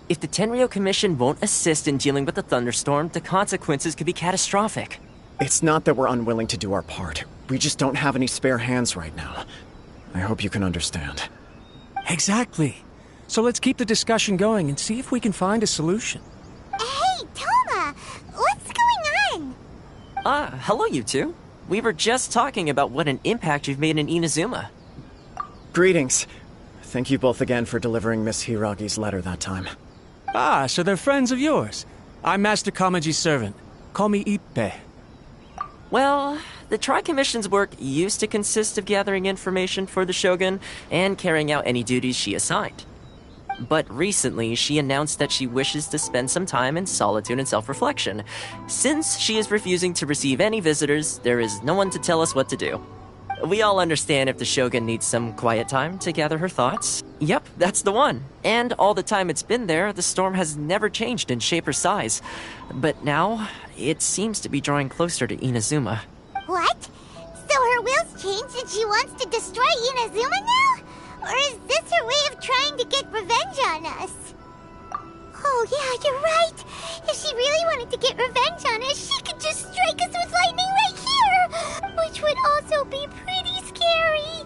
If the Tenryo Commission won't assist in dealing with the thunderstorm, the consequences could be catastrophic. It's not that we're unwilling to do our part. We just don't have any spare hands right now. I hope you can understand. Exactly. So let's keep the discussion going and see if we can find a solution. Hey, Toma! What's going on? Hello you two. We were just talking about what an impact you've made in Inazuma. Greetings. Thank you both again for delivering Miss Hiragi's letter that time. Ah, so they're friends of yours. I'm Master Kamaji's servant. Call me Ippe. Well, the Tri-Commission's work used to consist of gathering information for the Shogun and carrying out any duties she assigned. But recently, she announced that she wishes to spend some time in solitude and self-reflection. Since she is refusing to receive any visitors, there is no one to tell us what to do. We all understand if the Shogun needs some quiet time to gather her thoughts. Yep, that's the one. And all the time it's been there, the storm has never changed in shape or size. But now, it seems to be drawing closer to Inazuma. What? So her will's changed and she wants to destroy Inazuma now? Or is this her way of trying to get revenge on us? Oh yeah, you're right. If she really wanted to get revenge on us, she could just strike us with lightning right here! Which would also be pretty scary.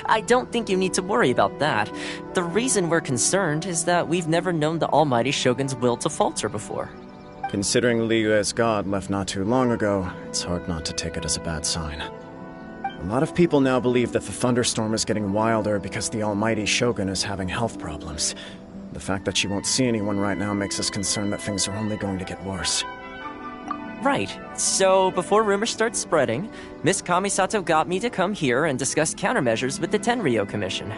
I don't think you need to worry about that. The reason we're concerned is that we've never known the Almighty Shogun's will to falter before. Considering Liyue's god left not too long ago, it's hard not to take it as a bad sign. A lot of people now believe that the thunderstorm is getting wilder because the Almighty Shogun is having health problems. The fact that she won't see anyone right now makes us concerned that things are only going to get worse. Right. So, before rumors start spreading, Miss Kamisato got me to come here and discuss countermeasures with the Tenryo Commission.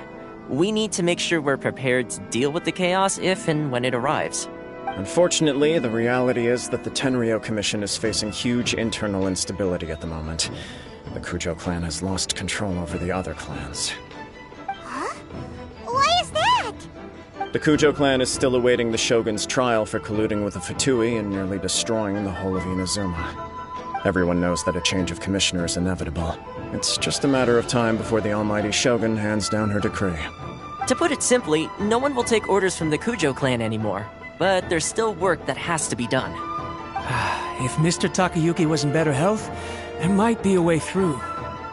We need to make sure we're prepared to deal with the chaos if and when it arrives. Unfortunately, the reality is that the Tenryo Commission is facing huge internal instability at the moment. The Kujo clan has lost control over the other clans. Huh? Why is that? The Kujo clan is still awaiting the Shogun's trial for colluding with the Fatui and nearly destroying the whole of Inazuma. Everyone knows that a change of commissioner is inevitable. It's just a matter of time before the Almighty Shogun hands down her decree. To put it simply, no one will take orders from the Kujo clan anymore. But there's still work that has to be done. If Mr. Takayuki was in better health, there might be a way through.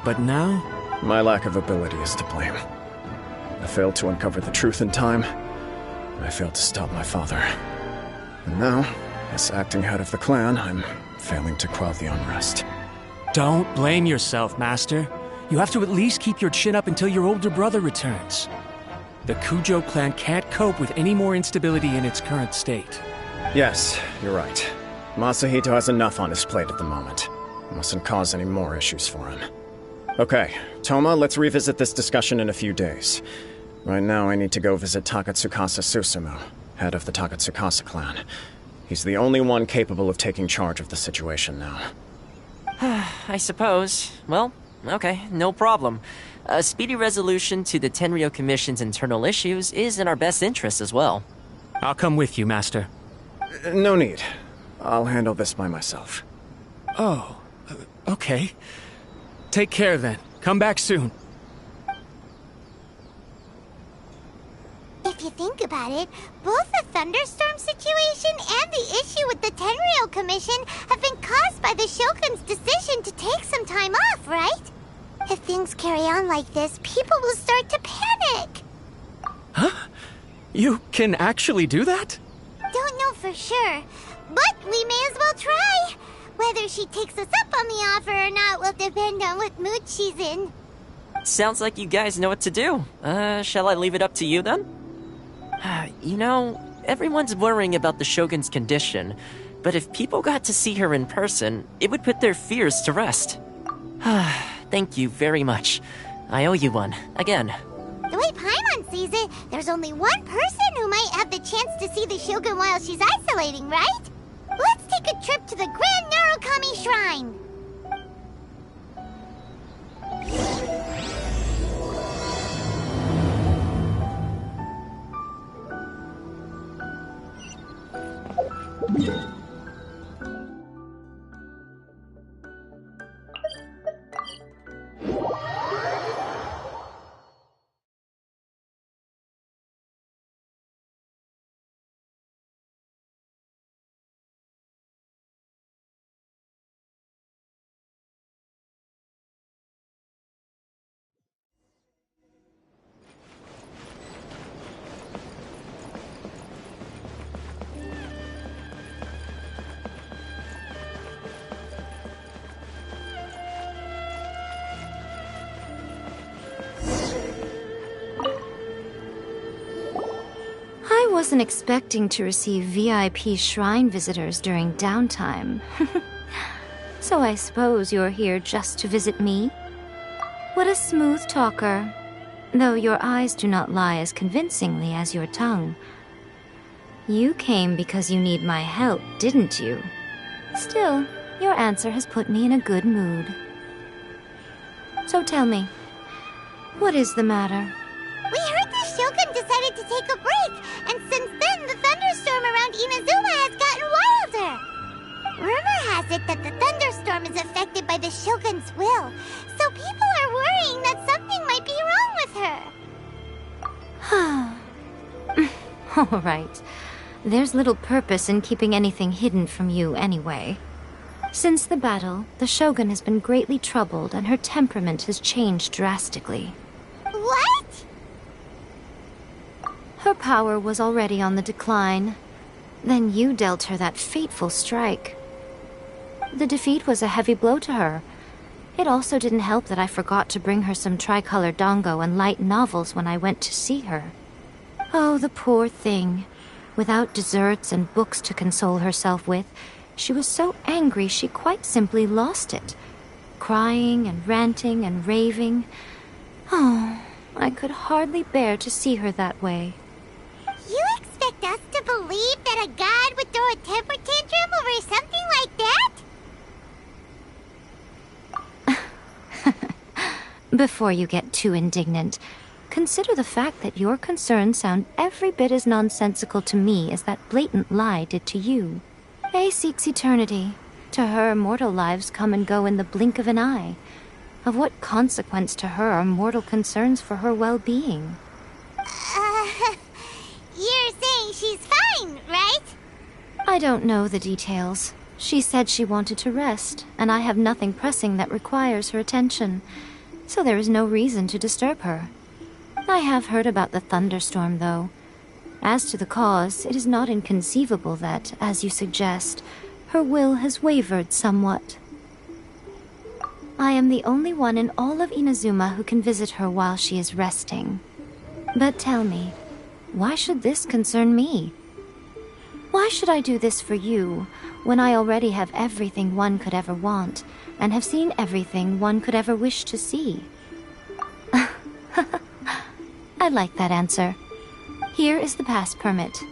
But now? My lack of ability is to blame. I failed to uncover the truth in time. I failed to stop my father. And now, as acting head of the clan, I'm failing to quell the unrest. Don't blame yourself, Master. You have to at least keep your chin up until your older brother returns. The Kujo clan can't cope with any more instability in its current state. Yes, you're right. Masahito has enough on his plate at the moment. Mustn't cause any more issues for him. Okay, Toma, let's revisit this discussion in a few days. Right now, I need to go visit Takatsukasa Susumu, head of the Takatsukasa clan. He's the only one capable of taking charge of the situation now. I suppose. Well, okay, no problem. A speedy resolution to the Tenryo Commission's internal issues is in our best interest as well. I'll come with you, Master. No need. I'll handle this by myself. Oh, okay. Take care then. Come back soon. If you think about it, both the thunderstorm situation and the issue with the Tenryo Commission have been caused by the Shogun's decision to take some time off, right? If things carry on like this, people will start to panic. Huh? You can actually do that? Don't know for sure, but we may as well try. Whether she takes us up on the offer or not will depend on what mood she's in. Sounds like you guys know what to do. Shall I leave it up to you then? You know, everyone's worrying about the Shogun's condition, but if people got to see her in person, it would put their fears to rest. Thank you very much. I owe you one, again. The way Paimon sees it, there's only one person who might have the chance to see the Shogun while she's isolating, right? Let's take a trip to the Grand Narukami Shrine! wasn't expecting to receive VIP shrine visitors during downtime. So I suppose you're here just to visit me? What a smooth talker. Though your eyes do not lie as convincingly as your tongue. You came because you need my help, didn't you? Still, your answer has put me in a good mood. So tell me, what is the matter? We heard the Shogun decided to take a break, and since then the thunderstorm around Inazuma has gotten wilder. Rumor has it that the thunderstorm is affected by the Shogun's will, so people are worrying that something might be wrong with her. All right. There's little purpose in keeping anything hidden from you anyway. Since the battle, the Shogun has been greatly troubled and her temperament has changed drastically. What? Her power was already on the decline. Then you dealt her that fateful strike. The defeat was a heavy blow to her. It also didn't help that I forgot to bring her some tricolor dango and light novels when I went to see her. Oh, the poor thing. Without desserts and books to console herself with, she was so angry she quite simply lost it. Crying and ranting and raving. Oh, I could hardly bear to see her that way. You expect us to believe that a god would throw a temper tantrum over something like that? Before you get too indignant, consider the fact that your concerns sound every bit as nonsensical to me as that blatant lie did to you. Faye seeks eternity. To her, mortal lives come and go in the blink of an eye. Of what consequence to her are mortal concerns for her well-being? You're saying she's fine, right? I don't know the details. She said she wanted to rest, and I have nothing pressing that requires her attention, so there is no reason to disturb her. I have heard about the thunderstorm, though. As to the cause, it is not inconceivable that, as you suggest, her will has wavered somewhat. I am the only one in all of Inazuma who can visit her while she is resting. But tell me, why should this concern me? Why should I do this for you, when I already have everything one could ever want, and have seen everything one could ever wish to see? I like that answer. Here is the pass permit.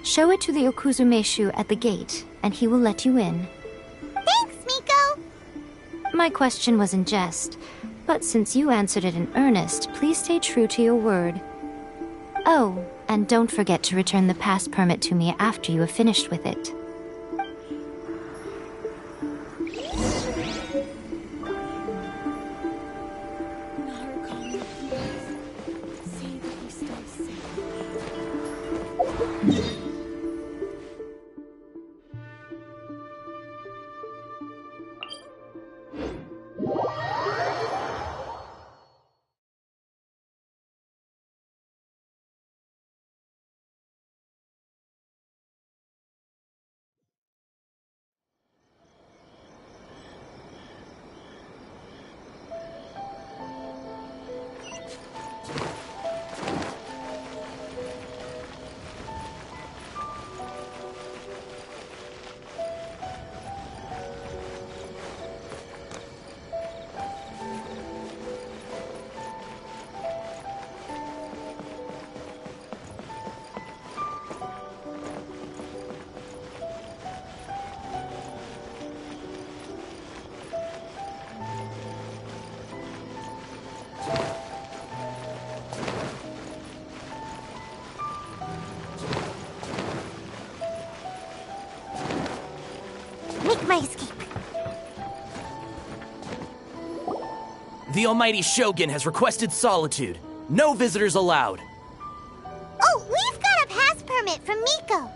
Show it to the Okuzumeshu at the gate, and he will let you in. Thanks, Miko! My question was in jest, but since you answered it in earnest, please stay true to your word. Oh, and don't forget to return the pass permit to me after you have finished with it. My escape. The almighty Shogun has requested solitude. No visitors allowed. Oh, we've got a pass permit from Miko.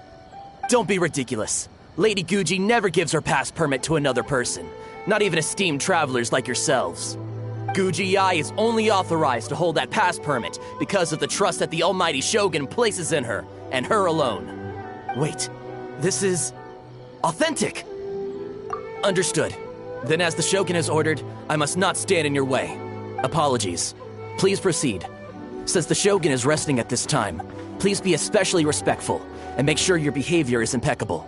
Don't be ridiculous. Lady Guji never gives her pass permit to another person, not even esteemed travelers like yourselves. Guji-ai is only authorized to hold that pass permit because of the trust that the almighty Shogun places in her, and her alone. Wait, this is authentic. Understood. Then as the Shogun has ordered, I must not stand in your way. Apologies. Please proceed. Since the Shogun is resting at this time, please be especially respectful. and make sure your behavior is impeccable.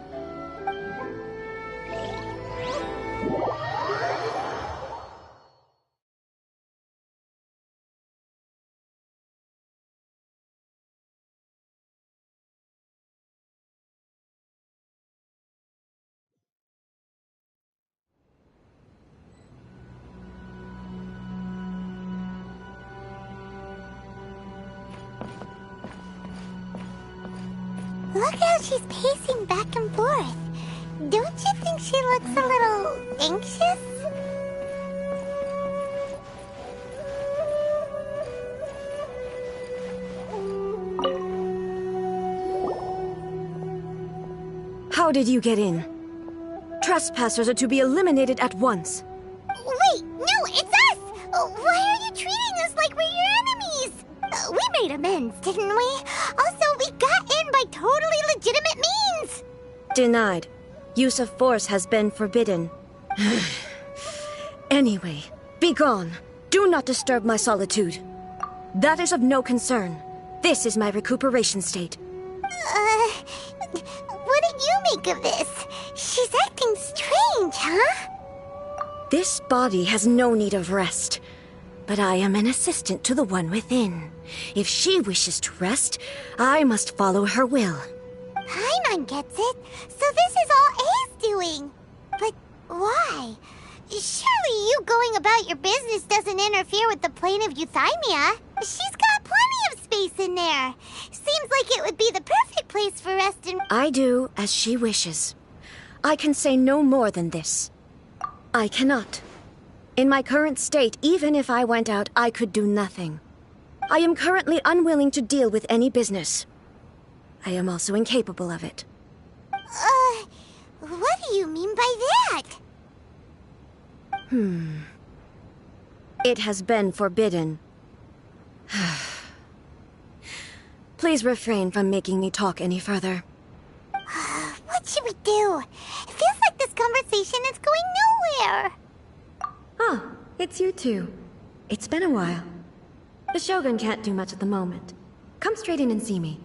Look how she's pacing back and forth. Don't you think she looks a little anxious? How did you get in? Trespassers are to be eliminated at once. Wait, no, it's us! Why are you treating us like we're your enemies? We made amends, didn't we? Also, we got in by totally legitimate means! Denied. Use of force has been forbidden. Anyway, be gone. Do not disturb my solitude. That is of no concern. This is my recuperation state. What did you make of this? She's acting strange, huh? This body has no need of rest. But I am an assistant to the one within. If she wishes to rest, I must follow her will. Paimon gets it. So this is all A's doing. But why? Surely you going about your business doesn't interfere with the plane of euthymia. She's got plenty of space in there. Seems like it would be the perfect place for rest and... I do as she wishes. I can say no more than this. I cannot. In my current state, even if I went out, I could do nothing. I am currently unwilling to deal with any business. I am also incapable of it. What do you mean by that? It has been forbidden. Please refrain from making me talk any further. What should we do? It feels like this conversation is going nowhere. Ah, it's you two. It's been a while. The Shogun can't do much at the moment. Come straight in and see me.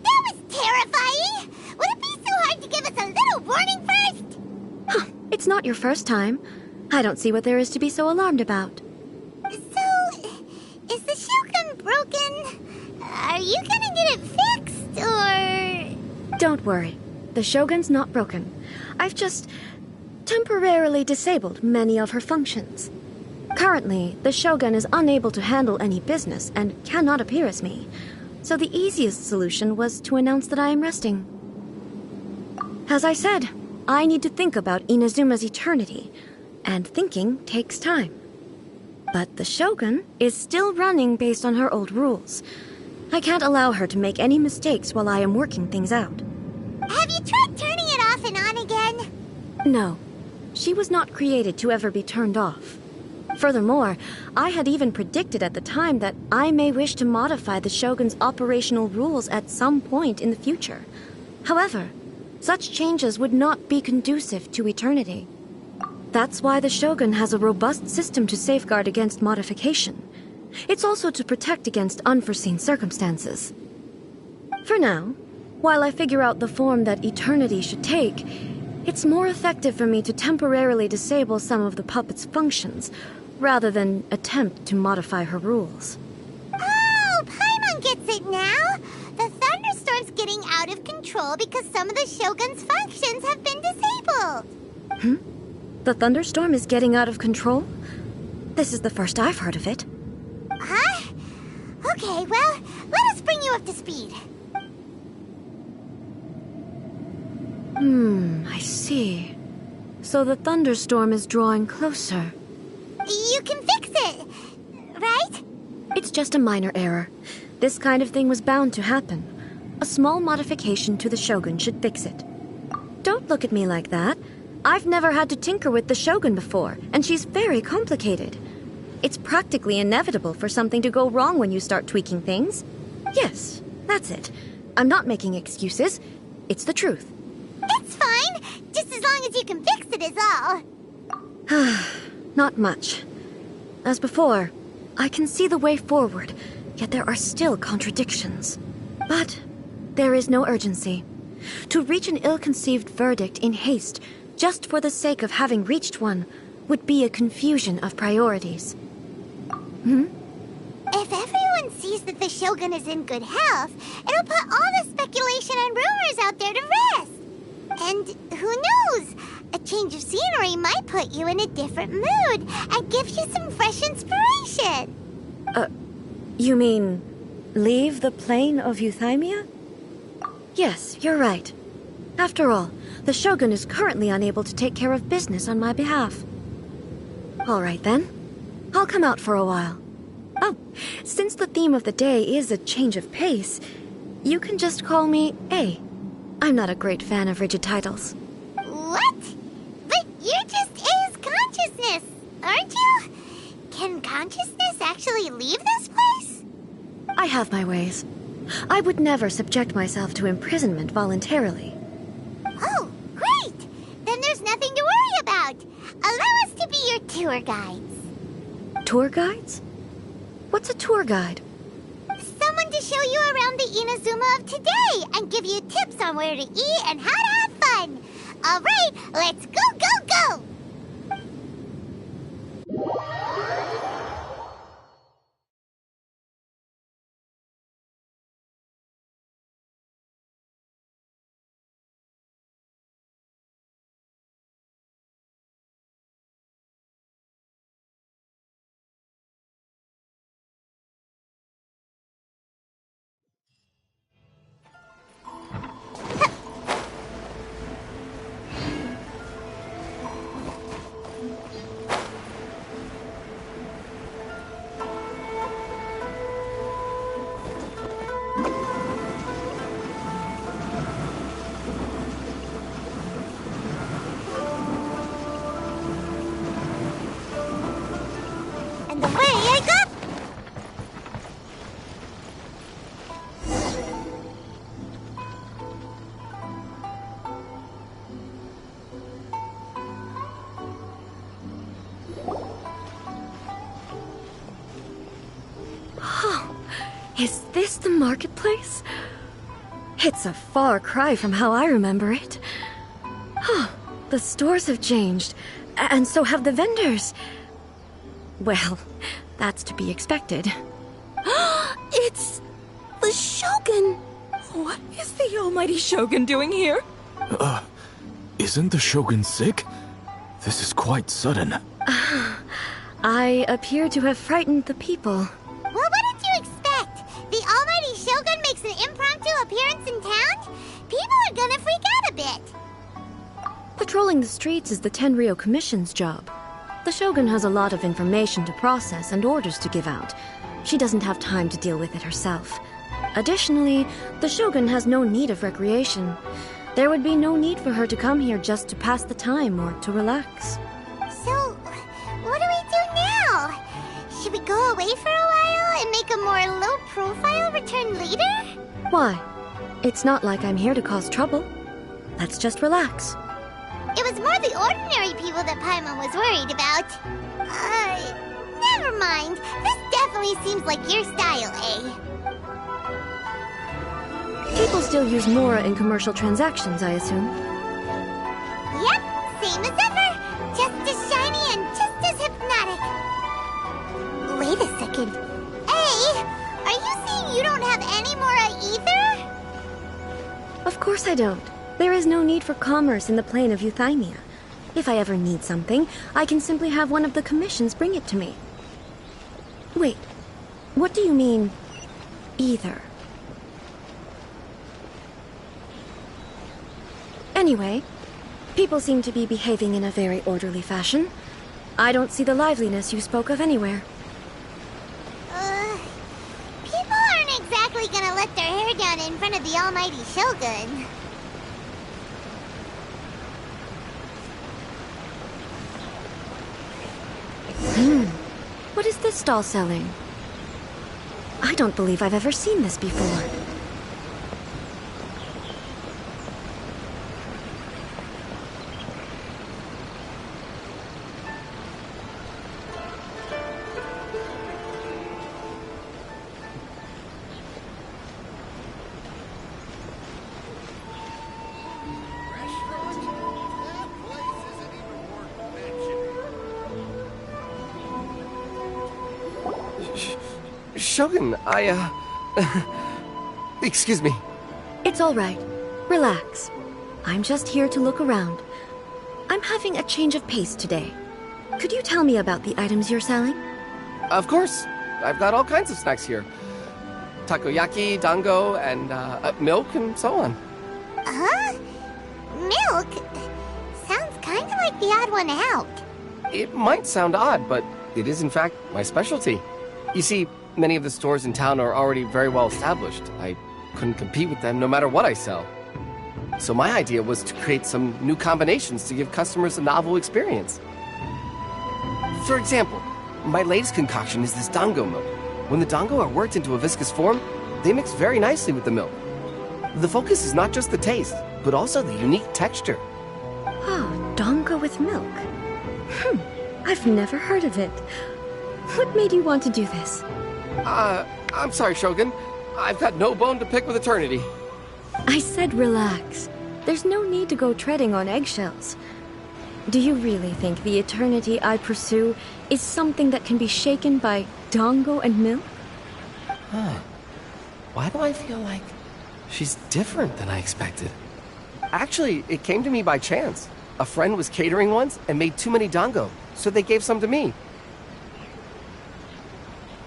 That was terrifying! Would it be so hard to give us a little warning first? It's not your first time. I don't see what there is to be so alarmed about. So, is the Shogun broken? Are you gonna get it fixed, or...? Don't worry. The Shogun's not broken. I've just temporarily disabled many of her functions. Currently, the Shogun is unable to handle any business and cannot appear as me. So the easiest solution was to announce that I am resting. As I said, I need to think about Inazuma's eternity, and thinking takes time. But the Shogun is still running based on her old rules. I can't allow her to make any mistakes while I am working things out. Have you tried turning it off and on again? No, she was not created to ever be turned off. Furthermore, I had even predicted at the time that I may wish to modify the Shogun's operational rules at some point in the future. However, such changes would not be conducive to eternity. That's why the Shogun has a robust system to safeguard against modification. It's also to protect against unforeseen circumstances. For now, while I figure out the form that eternity should take, it's more effective for me to temporarily disable some of the puppet's functions, rather than attempt to modify her rules. Oh, Paimon gets it now! The thunderstorm's getting out of control because some of the Shogun's functions have been disabled. The thunderstorm is getting out of control? This is the first I've heard of it. Huh? Okay, well, let us bring you up to speed. I see. So the thunderstorm is drawing closer. You can fix it, right? It's just a minor error. This kind of thing was bound to happen. A small modification to the Shogun should fix it. Don't look at me like that. I've never had to tinker with the Shogun before, and she's very complicated. It's practically inevitable for something to go wrong when you start tweaking things. Yes, that's it. I'm not making excuses. It's the truth. It's fine, just as long as you can fix it is all. Not much. As before, I can see the way forward, yet there are still contradictions. But there is no urgency. To reach an ill-conceived verdict in haste, just for the sake of having reached one, would be a confusion of priorities. If everyone sees that the Shogun is in good health, it'll put all the speculation and rumors out there to rest. And who knows? A change of scenery might put you in a different mood and give you some fresh inspiration. You mean leave the plane of Euthymia? Yes, you're right. After all, the Shogun is currently unable to take care of business on my behalf. All right then. I'll come out for a while. Oh, since the theme of the day is a change of pace, you can just call me A. I'm not a great fan of rigid titles. What? But you're just A's consciousness, aren't you? Can consciousness actually leave this place? I have my ways. I would never subject myself to imprisonment voluntarily. Oh, great! Then there's nothing to worry about. Allow us to be your tour guides. Tour guides? What's a tour guide? Someone to show you around the Inazuma of today and give you tips on where to eat and how to have fun. All right, let's go, go, go! And away I go! Is this the marketplace? It's a far cry from how I remember it. The stores have changed, and so have the vendors. Well, that's to be expected. It's the Shogun! What is the almighty Shogun doing here? Isn't the Shogun sick? This is quite sudden. I appear to have frightened the people. Well, what did you expect? The almighty Shogun makes an impromptu appearance in town? People are gonna freak out a bit. Patrolling the streets is the Tenryou Commission's job. The Shogun has a lot of information to process and orders to give out. She doesn't have time to deal with it herself. Additionally, the Shogun has no need of recreation. There would be no need for her to come here just to pass the time or to relax. So, what do we do now? Should we go away for a while and make a more low-profile return later? Why? It's not like I'm here to cause trouble. Let's just relax. It was more the ordinary people that Paimon was worried about. Never mind. This definitely seems like your style, People still use Mora in commercial transactions, I assume. Yep, same as ever. Just as shiny and just as hypnotic. Wait a second. Are you saying you don't have any Mora either? Of course I don't. There is no need for commerce in the plane of Euthymia. If I ever need something, I can simply have one of the commissions bring it to me. Wait, what do you mean, either? Anyway, people seem to be behaving in a very orderly fashion. I don't see the liveliness you spoke of anywhere. People aren't exactly gonna let their hair down in front of the almighty Shogun. What is this stall selling? I don't believe I've ever seen this before. Shogun, excuse me. It's all right. Relax. I'm just here to look around. I'm having a change of pace today. Could you tell me about the items you're selling? Of course. I've got all kinds of snacks here. Takoyaki, dango, and milk, and so on. Huh? Milk? Sounds kind of like the odd one out. It might sound odd, but it is in fact my specialty. You see, many of the stores in town are already very well established. I couldn't compete with them no matter what I sell. So my idea was to create some new combinations to give customers a novel experience. For example, my latest concoction is this dango milk. When the dango are worked into a viscous form, they mix very nicely with the milk. The focus is not just the taste, but also the unique texture. Oh, dango with milk. I've never heard of it. What made you want to do this? I'm sorry, Shogun. I've got no bone to pick with eternity. I said relax. There's no need to go treading on eggshells. Do you really think the eternity I pursue is something that can be shaken by dango and milk? Why do I feel like she's different than I expected? Actually, it came to me by chance. A friend was catering once and made too many dango, so they gave some to me.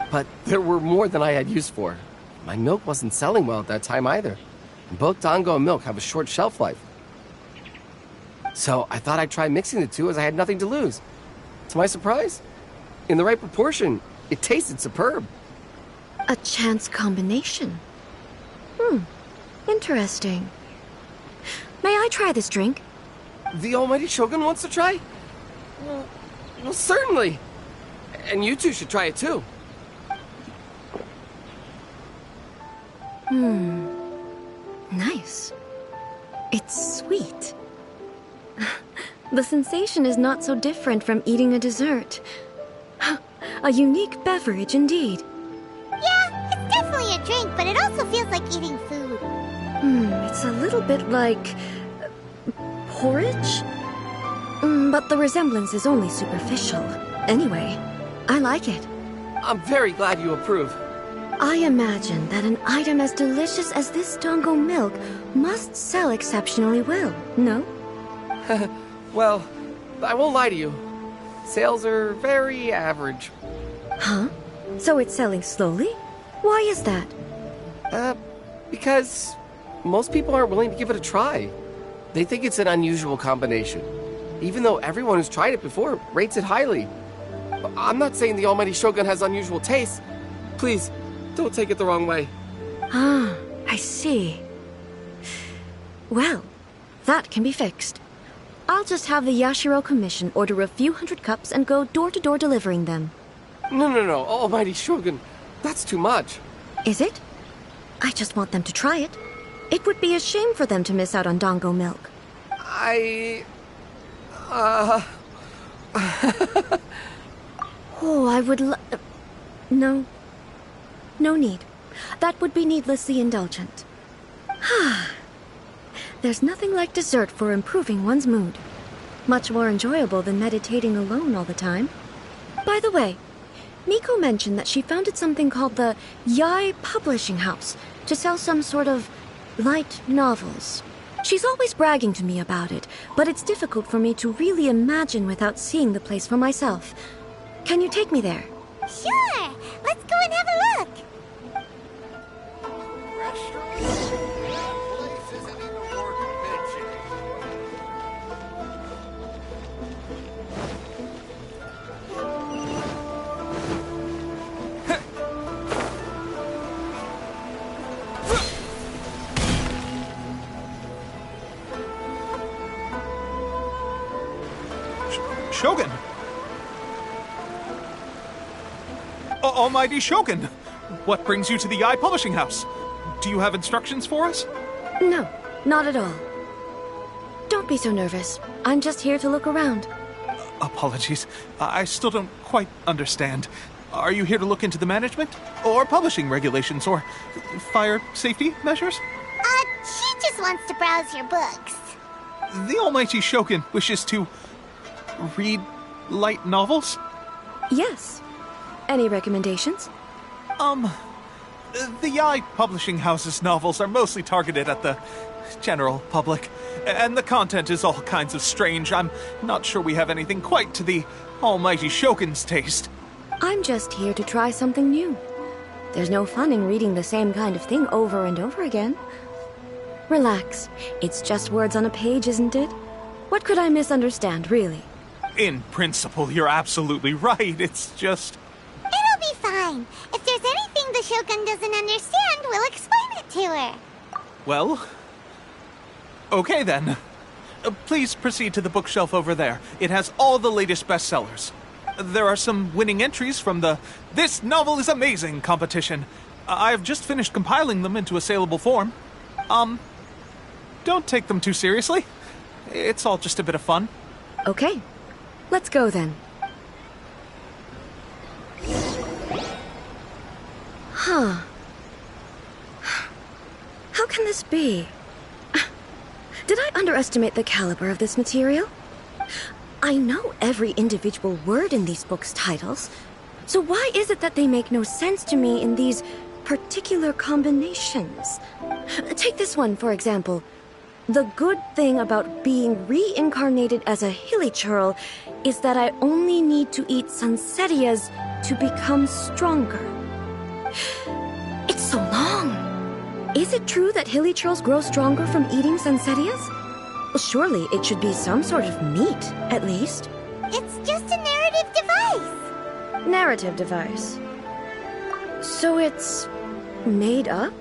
But there were more than I had use for. My milk wasn't selling well at that time either. And both dango and milk have a short shelf life. So I thought I'd try mixing the two as I had nothing to lose. To my surprise, in the right proportion, it tasted superb. A chance combination. Interesting. May I try this drink? The almighty Shogun wants to try? Well, certainly. And you two should try it too. Nice. It's sweet. The sensation is not so different from eating a dessert. A unique beverage indeed. Yeah, it's definitely a drink, but it also feels like eating food. It's a little bit like porridge? But the resemblance is only superficial. Anyway, I like it. I'm very glad you approve. I imagine that an item as delicious as this dango milk must sell exceptionally well, no? Well, I won't lie to you. Sales are very average. Huh? So it's selling slowly? Why is that? Because most people aren't willing to give it a try. They think it's an unusual combination. Even though everyone who's tried it before rates it highly. I'm not saying the almighty Shogun has unusual tastes. Please, don't take it the wrong way. Ah, I see. Well, that can be fixed. I'll just have the Yashiro Commission order a few hundred cups and go door-to-door delivering them. No, almighty Shogun. That's too much. Is it? I just want them to try it. It would be a shame for them to miss out on dango milk. Oh, I would No. No need. That would be needlessly indulgent. There's nothing like dessert for improving one's mood. Much more enjoyable than meditating alone all the time. By the way, Miko mentioned that she founded something called the Yai Publishing House to sell some sort of light novels. She's always bragging to me about it, but it's difficult for me to really imagine without seeing the place for myself. Can you take me there? Sure! Let's go and have a look! Shogun! Almighty Shogun! What brings you to the Eye Publishing House? Do you have instructions for us? No, not at all. Don't be so nervous. I'm just here to look around. Apologies. I still don't quite understand. Are you here to look into the management? Or publishing regulations? Or fire safety measures? She just wants to browse your books. The Almighty Shogun wishes to read light novels? Yes. Any recommendations? The Eye Publishing House's novels are mostly targeted at the general public, and the content is all kinds of strange. I'm not sure we have anything quite to the Almighty Shogun's taste. I'm just here to try something new. There's no fun in reading the same kind of thing over and over again. Relax. It's just words on a page, isn't it? What could I misunderstand, really? In principle, you're absolutely right. It's just... It'll be fine. If there's anything the Shogun doesn't understand, we'll explain it to her. Well... okay then. Please proceed to the bookshelf over there. It has all the latest bestsellers. There are some winning entries from the This Novel is Amazing competition. I've just finished compiling them into a saleable form. Don't take them too seriously. It's all just a bit of fun. Okay. Let's go then. Huh. How can this be? Did I underestimate the caliber of this material? I know every individual word in these books' titles, so why is it that they make no sense to me in these particular combinations? Take this one, for example. The good thing about being reincarnated as a hilly churl is that I only need to eat sunsettias to become stronger. It's so long. Is it true that hilly churls grow stronger from eating sunsettias? Well, surely it should be some sort of meat, at least. It's just a narrative device. Narrative device. So it's made up?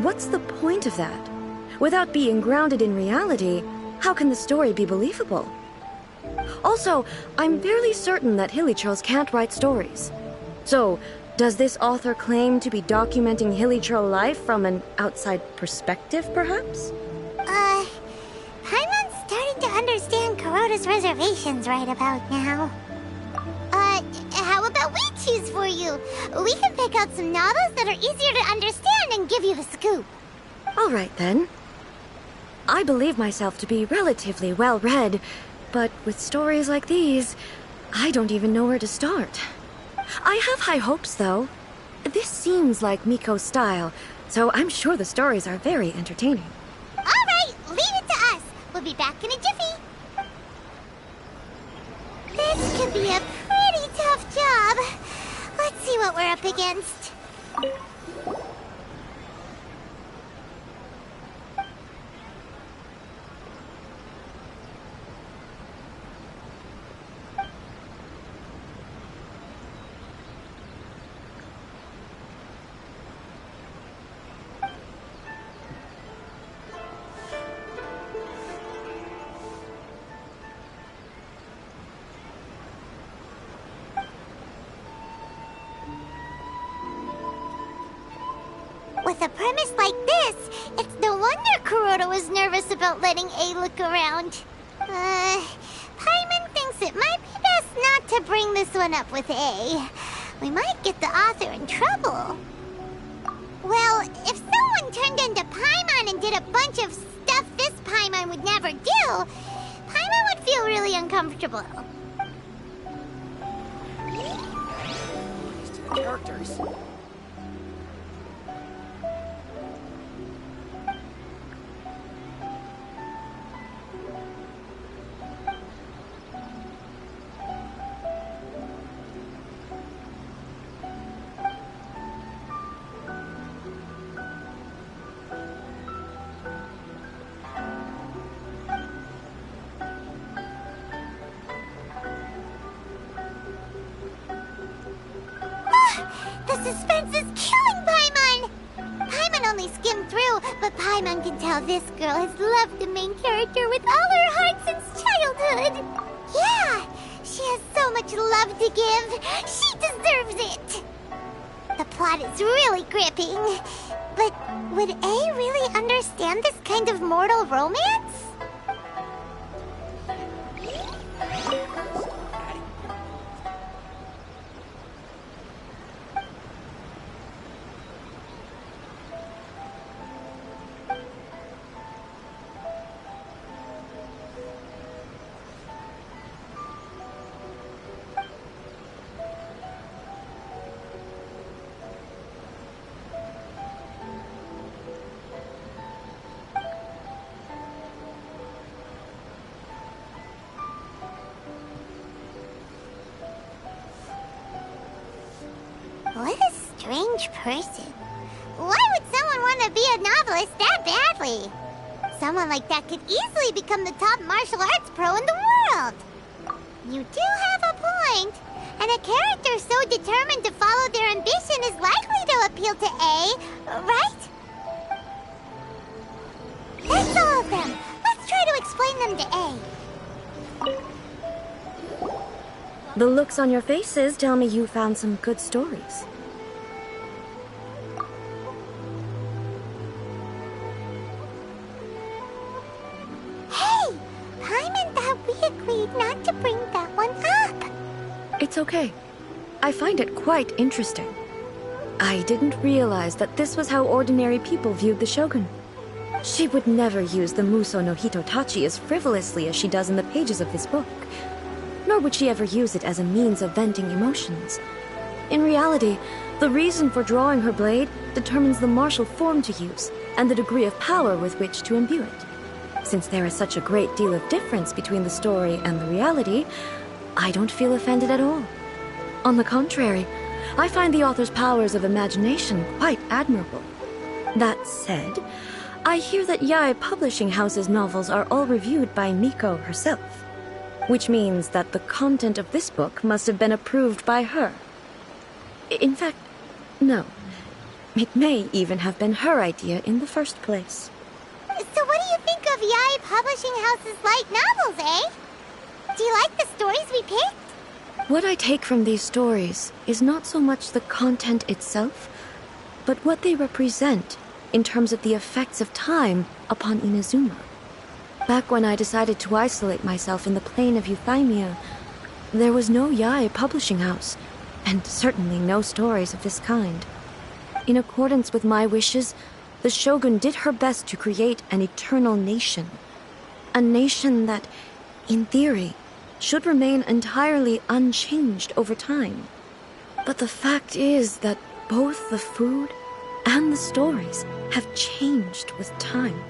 What's the point of that? Without being grounded in reality, how can the story be believable? Also, I'm fairly certain that hilly churls can't write stories. So, does this author claim to be documenting hilly churl life from an outside perspective, perhaps? Paimon's starting to understand Kuroda's reservations right about now. How about we choose for you? We can pick out some novels that are easier to understand and give you the scoop. All right, then. I believe myself to be relatively well-read, but with stories like these, I don't even know where to start. I have high hopes, though. This seems like Miko's style, so I'm sure the stories are very entertaining. All right, leave it to us. We'll be back in a jiffy. This could be a pretty tough job. Let's see what we're up against. With a premise like this, it's no wonder Kuroda was nervous about letting A look around. Paimon thinks it might be best not to bring this one up with A. We might get the author in trouble. Well, if someone turned into Paimon and did a bunch of stuff this Paimon would never do, Paimon would feel really uncomfortable. These two characters. The suspense is killing Paimon! Paimon only skimmed through, but Paimon can tell this girl has loved the main character with all her heart since childhood. Yeah, she has so much love to give. She deserves it! The plot is really gripping. But would A really understand this kind of mortal romance? What a strange person. Why would someone want to be a novelist that badly? Someone like that could easily become the top martial arts pro in the world. You do have a point. And a character so determined to follow their ambition is likely to appeal to A, right? That's all of them. Let's try to explain them to A. The looks on your faces tell me you found some good stories. Hey! Paimon thought we agreed not to bring that one up. It's okay. I find it quite interesting. I didn't realize that this was how ordinary people viewed the Shogun. She would never use the Muso no Hitotachi as frivolously as she does in the pages of this book. Nor would she ever use it as a means of venting emotions. In reality, the reason for drawing her blade determines the martial form to use and the degree of power with which to imbue it. Since there is such a great deal of difference between the story and the reality, I don't feel offended at all. On the contrary, I find the author's powers of imagination quite admirable. That said, I hear that Yae Publishing House's novels are all reviewed by Miko herself, which means that the content of this book must have been approved by her. In fact, no. It may even have been her idea in the first place. So what do you think of Yae Publishing House's light novels, eh? Do you like the stories we picked? What I take from these stories is not so much the content itself, but what they represent in terms of the effects of time upon Inazuma. Back when I decided to isolate myself in the plain of Euthymia, there was no Yae Publishing House, and certainly no stories of this kind. In accordance with my wishes, the Shogun did her best to create an eternal nation. A nation that, in theory, should remain entirely unchanged over time. But the fact is that both the food and the stories have changed with time.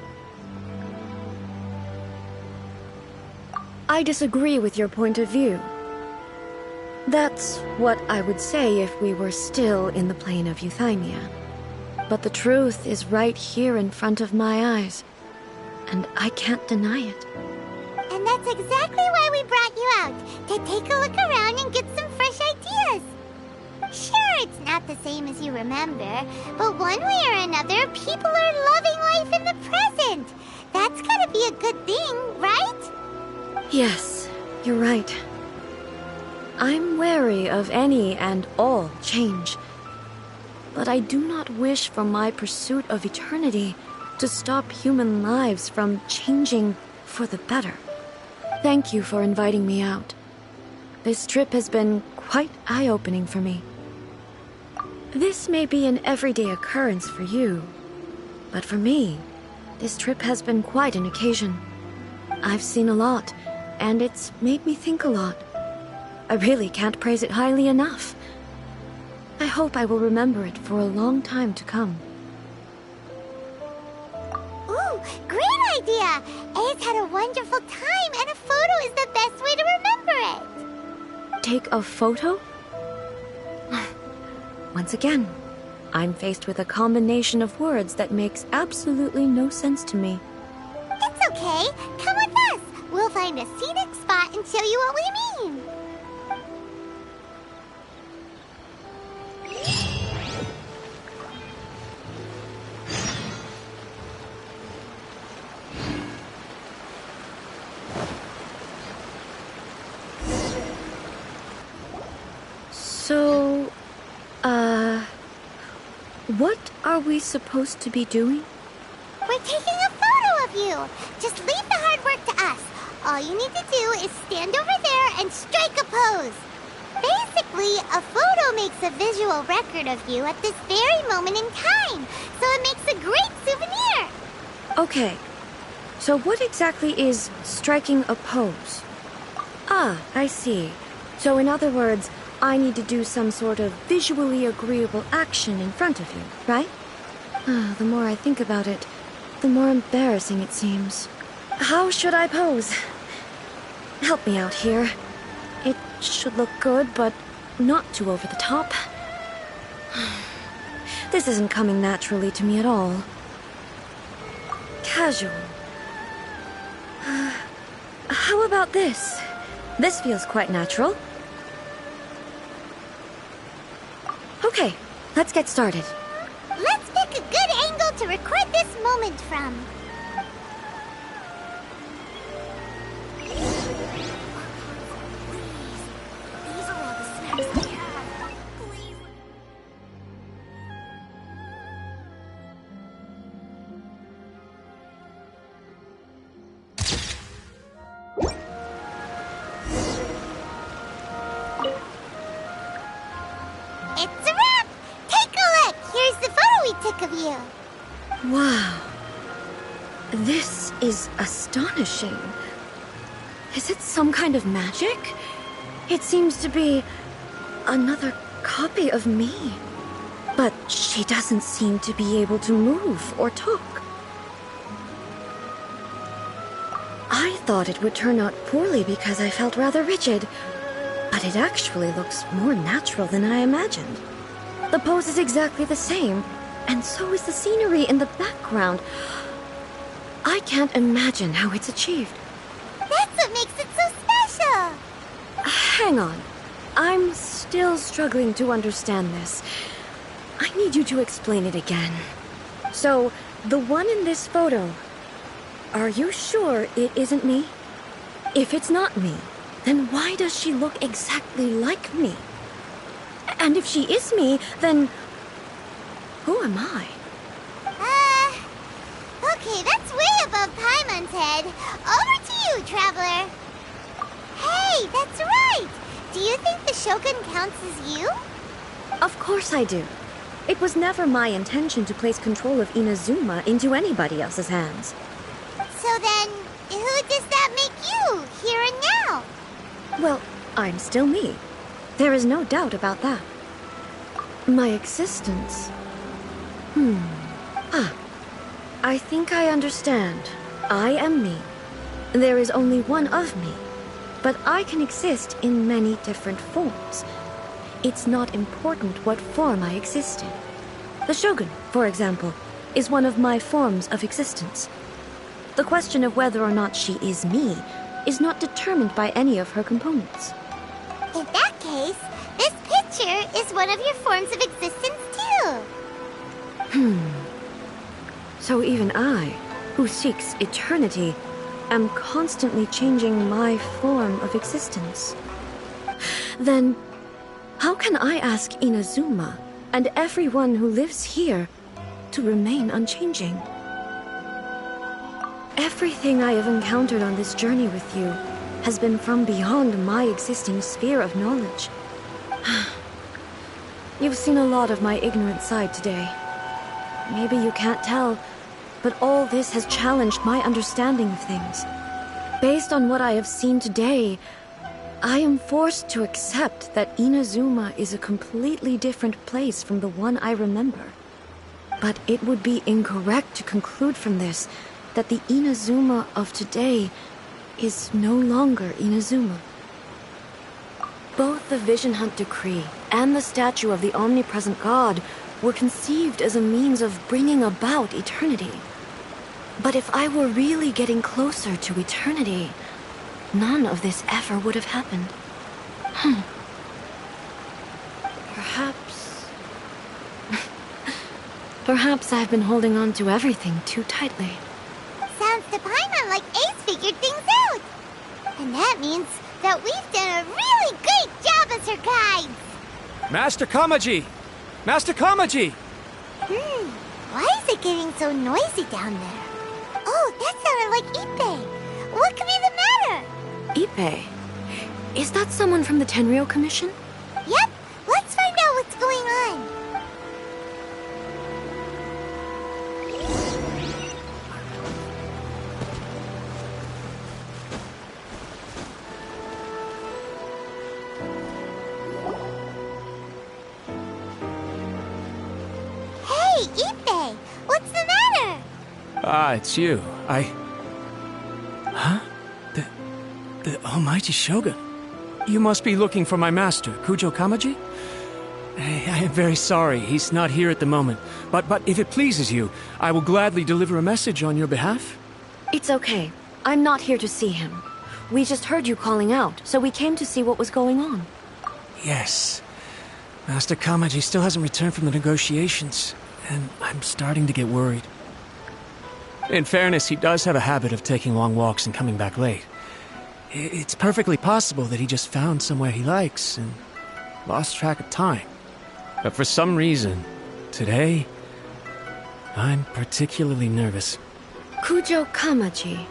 I disagree with your point of view. That's what I would say if we were still in the plane of Euthymia. But the truth is right here in front of my eyes, and I can't deny it. And that's exactly why we brought you out, to take a look around and get some fresh ideas. Sure, it's not the same as you remember, but one way or another, people are loving life in the present. That's gotta be a good thing, right? Yes, you're right. I'm wary of any and all change. But I do not wish for my pursuit of eternity to stop human lives from changing for the better. Thank you for inviting me out. This trip has been quite eye-opening for me. This may be an everyday occurrence for you, but for me, this trip has been quite an occasion. I've seen a lot, and it's made me think a lot. I really can't praise it highly enough. I hope I will remember it for a long time to come. Ooh, great idea! A's had a wonderful time, and a photo is the best way to remember it. Take a photo? Once again, I'm faced with a combination of words that makes absolutely no sense to me. It's okay. Come with us. We'll find a scenic spot and show you what we mean. So, what are we supposed to be doing? We're taking a photo of you. Just leave the hard work to us. All you need to do is stand over there and strike a pose. Basically, a photo makes a visual record of you at this very moment in time, so it makes a great souvenir. Okay, so what exactly is striking a pose? Ah, I see. So in other words, I need to do some sort of visually agreeable action in front of you, right? The more I think about it, the more embarrassing it seems. How should I pose? Help me out here. It should look good, but not too over the top. This isn't coming naturally to me at all. Casual. How about this? This feels quite natural. Okay, let's get started. Let's pick a good angle to record this moment from. These are all the snacks I have. Please. It's a wrap! Take a look! Here's the photo we took of you. Wow. This is astonishing. Is it some kind of magic? It seems to be another copy of me. But she doesn't seem to be able to move or talk. I thought it would turn out poorly because I felt rather rigid. But it actually looks more natural than I imagined. The pose is exactly the same, and so is the scenery in the background. I can't imagine how it's achieved. That's what makes it so special. Hang on. I'm still struggling to understand this. I need you to explain it again. So, the one in this photo, are you sure it isn't me? If it's not me, then why does she look exactly like me? And if she is me, then who am I? Okay, that's way above Paimon's head. Over to you, Traveler. Hey, that's right! Do you think the Shogun counts as you? Of course I do. It was never my intention to place control of Inazuma into anybody else's hands. So then, who does that make you, here and now? Well, I'm still me. There is no doubt about that. My existence... I think I understand. I am me. There is only one of me. But I can exist in many different forms. It's not important what form I exist in. The Shogun, for example, is one of my forms of existence. The question of whether or not she is me is not determined by any of her components. In that case, this picture is one of your forms of existence too. So even I, who seeks eternity, am constantly changing my form of existence. Then, how can I ask Inazuma and everyone who lives here to remain unchanging? Everything I have encountered on this journey with you has been from beyond my existing sphere of knowledge. You've seen a lot of my ignorant side today. Maybe you can't tell, but all this has challenged my understanding of things. Based on what I have seen today, I am forced to accept that Inazuma is a completely different place from the one I remember. But it would be incorrect to conclude from this that the Inazuma of today is no longer Inazuma. Both the Vision Hunt Decree and the statue of the omnipresent god were conceived as a means of bringing about eternity. But if I were really getting closer to eternity, none of this ever would have happened. Perhaps I've been holding on to everything too tightly. Sounds to Paimon like Ace figured things out. And that means that we've done a really great job as her guides. Master Kamaji! Master Kamaji! Why is it getting so noisy down there? Oh, that sounded like Ippei. What could be the matter? Ippei? Is that someone from the Tenryou Commission? Yep, let's find out what's going on. Hey, Ippei, what's the matter? Ah, it's you. Huh? The almighty Shogun. You must be looking for my master, Kujo Kamaji? I am very sorry, he's not here at the moment. But if it pleases you, I will gladly deliver a message on your behalf. It's okay. I'm not here to see him. We just heard you calling out, so we came to see what was going on. Yes. Master Kamaji still hasn't returned from the negotiations, and I'm starting to get worried. In fairness, he does have a habit of taking long walks and coming back late. It's perfectly possible that he just found somewhere he likes and lost track of time. But for some reason, today, I'm particularly nervous. Kujo Kamaji.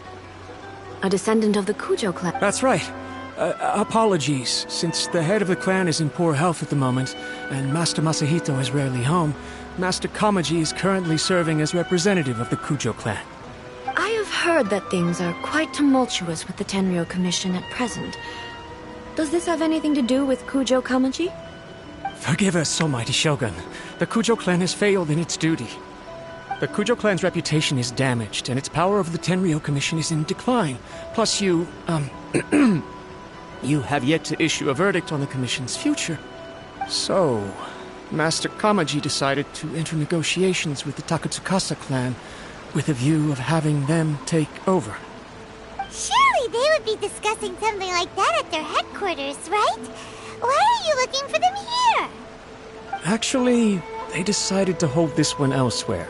A descendant of the Kujo clan. That's right. Apologies, since the head of the clan is in poor health at the moment, and Master Masahito is rarely home, Master Kamaji is currently serving as representative of the Kujo clan. I have heard that things are quite tumultuous with the Tenryou Commission at present. Does this have anything to do with Kujo Kamaji? Forgive us, almighty Shogun. The Kujo clan has failed in its duty. The Kujo clan's reputation is damaged, and its power over the Tenryou Commission is in decline. Plus you have yet to issue a verdict on the Commission's future. So, Master Kamaji decided to enter negotiations with the Takatsukasa clan with a view of having them take over. Surely they would be discussing something like that at their headquarters, right? Why are you looking for them here? Actually, they decided to hold this one elsewhere.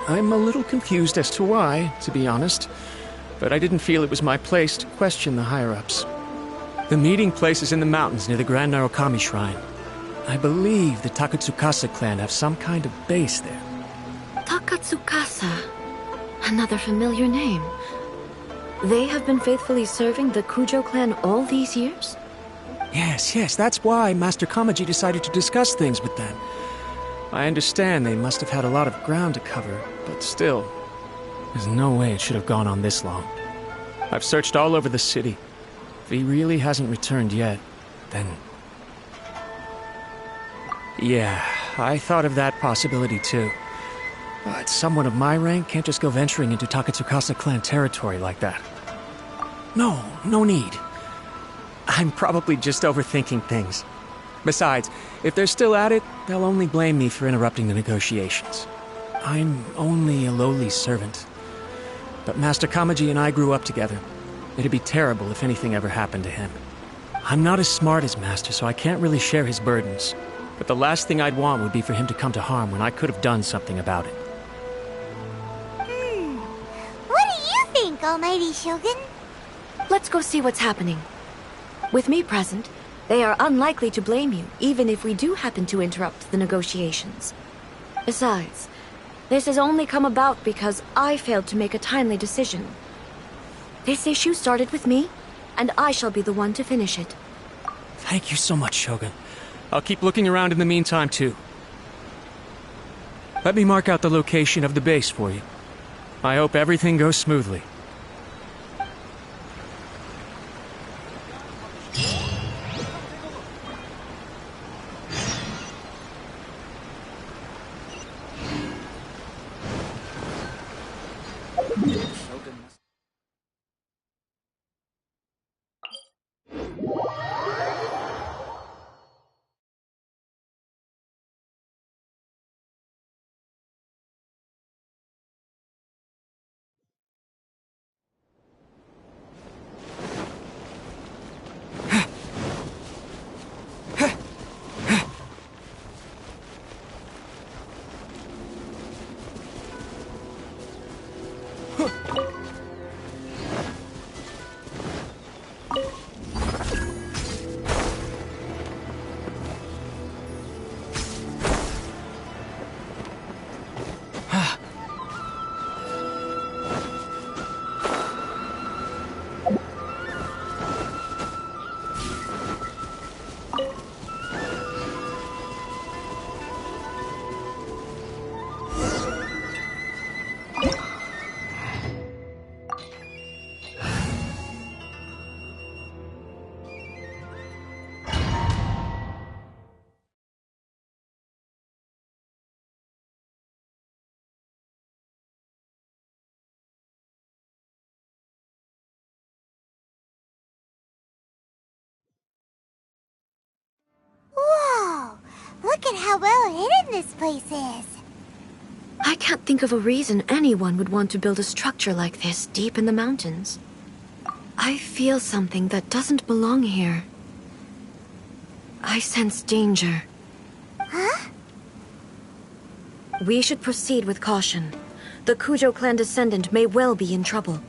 I'm a little confused as to why, to be honest, but I didn't feel it was my place to question the higher-ups. The meeting place is in the mountains near the Grand Narukami Shrine. I believe the Takatsukasa clan have some kind of base there. Takatsukasa. Another familiar name. They have been faithfully serving the Kujo clan all these years? Yes, that's why Master Kamaji decided to discuss things with them. I understand they must have had a lot of ground to cover, but still, there's no way it should have gone on this long. I've searched all over the city. If he really hasn't returned yet, then... Yeah, I thought of that possibility too. But someone of my rank can't just go venturing into Takatsukasa clan territory like that. No need. I'm probably just overthinking things. Besides, if they're still at it, they'll only blame me for interrupting the negotiations. I'm only a lowly servant. But Master Kamaji and I grew up together. It'd be terrible if anything ever happened to him. I'm not as smart as Master, so I can't really share his burdens. But the last thing I'd want would be for him to come to harm when I could have done something about it. What do you think, Almighty Shogun? Let's go see what's happening. With me present, they are unlikely to blame you, even if we do happen to interrupt the negotiations. Besides, this has only come about because I failed to make a timely decision. This issue started with me, and I shall be the one to finish it. Thank you so much, Shogun. I'll keep looking around in the meantime, too. Let me mark out the location of the base for you. I hope everything goes smoothly. at how well hidden this place is. I can't think of a reason anyone would want to build a structure like this deep in the mountains. I feel something that doesn't belong here. I sense danger. Huh? We should proceed with caution. The Kujo clan descendant may well be in trouble.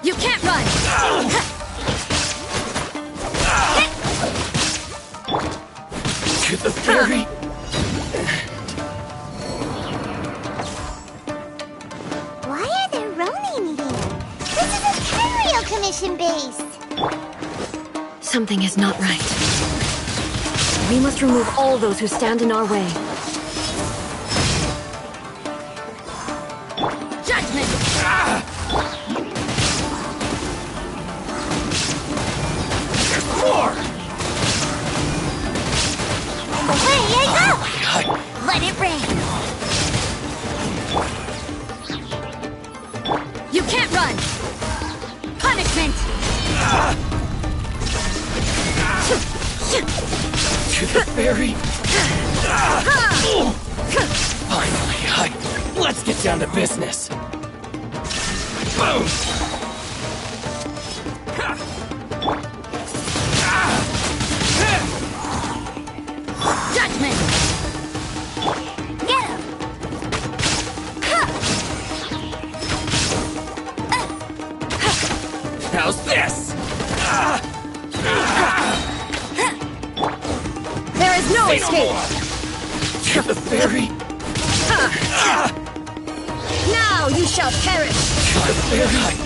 You can't run! To the ferry! Why are there Ronin here? This is a Tenryou Commission base. Something is not right. We must remove all those who stand in our way. Judgment! There's more! Away I go! God. Let it rain. You can't run! Punishment! To the ferry! Finally, let's get down to business. Boom! Judgment! Get him! How's this? There is no Say escape! no more. To the ferry! Now you shall perish! To the ferry!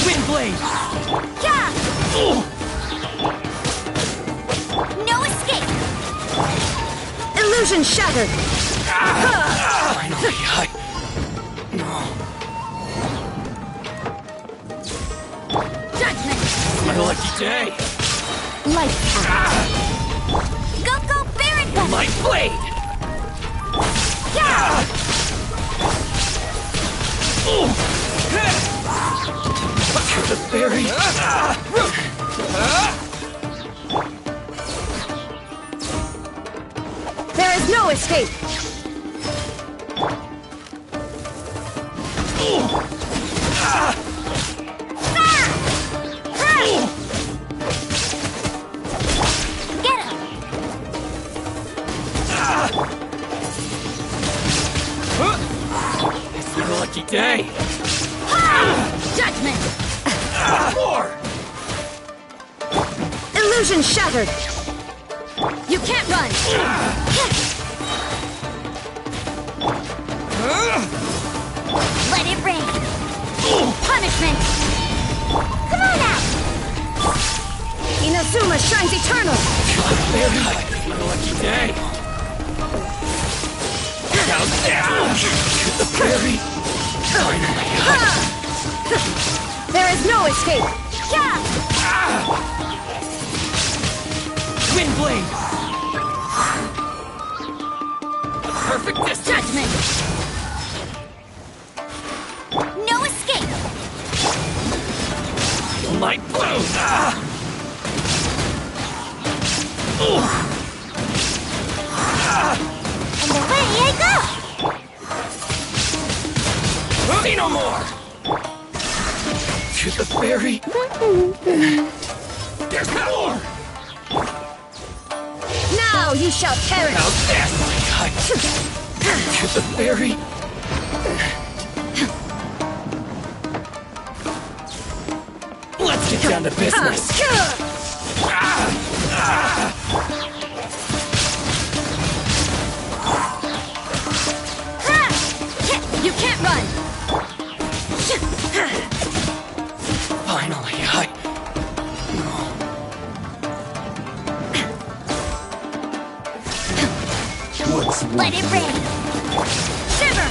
Windblade! Yeah! No escape! Illusion shattered! Finally, Judgment! my lucky day! Light path. Go, Baron Gun! My blade! Yeah! To the ferry! There is no escape! Get him! It's my lucky day! Judgment! More! Illusion shattered! You can't run! Let it rain! Punishment! Come on out! Inazuma shines eternal! Ferry! It's my lucky day! How's that? To the ferry! Finally! There is no escape! Yeah! Windblade! Perfect distance! Judgment! No escape! Light blue! And away I go! See no more! To the ferry! There's more! Now you shall perish! How's this? To the ferry! Let's get down to business! Let it rain! Shiver!